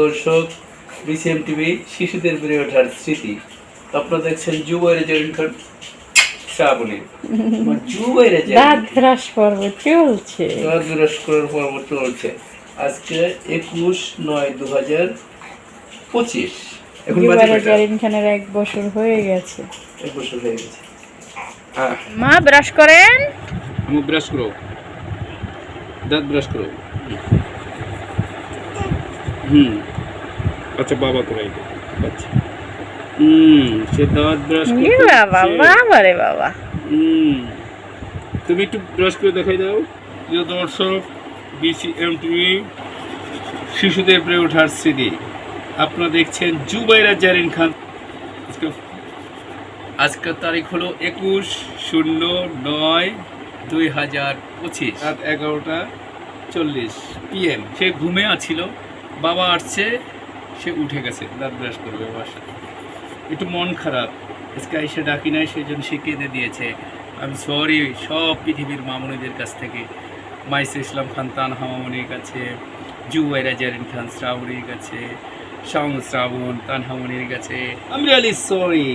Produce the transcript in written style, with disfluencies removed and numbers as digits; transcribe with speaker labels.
Speaker 1: দর্শক, BCM TV শিশুদের বেড়ে ওঠার স্মৃতি। আপনারা দেখছেন যুবয়ের জেরিনখান শ্রাবণী যুবয়ের
Speaker 2: দাঁত ব্রাশ পর্ব চলছে।
Speaker 1: দাঁত ব্রাশ করার পর্ব চলছে। আজকে 21/9/2025। এখন
Speaker 2: যুবয়ের জেরিনখানের 1 বছর হয়ে গেছে।
Speaker 1: 1 বছর হয়ে গেছে।
Speaker 2: মা ব্রাশ করেন।
Speaker 1: মুখ ব্রাশ করো, দাঁত ব্রাশ করো। আচ্ছা বাবা করে আচ্ছা সে দাঁত ব্রাশ করতে
Speaker 2: বাবা বাবা রে বাবা।
Speaker 1: তুমি একটু ব্রাশ করে দেখাই দাও। প্রিয় দর্শক, বিসিএম টিভি শিশুদের বেড়ে ওঠার স্মৃতি। আপনারা দেখছেন জুবাইরা জারিন খান। আজকের তারিখ হলো 21/09/2025, রাত 11:40 PM। সে ঘুমে আছিল, বাবা আসছে, সে উঠে গেছে দাঁত ব্রাশ করবে বাবার সাথে। একটু মন খারাপ, আজকে এসে ডাকি নাই, সেই জন্য সে কেঁদে দিয়েছে। আমি সরি সব পৃথিবীর মামুনিদের কাছ থেকে, মাইসে ইসলাম খান তানহা মামুনির কাছে, জুবাইরা জারিন খান শ্রাবণীর কাছে, শ্রাবণ তানহা মামুনির কাছে, আমি রিয়েলি সরি।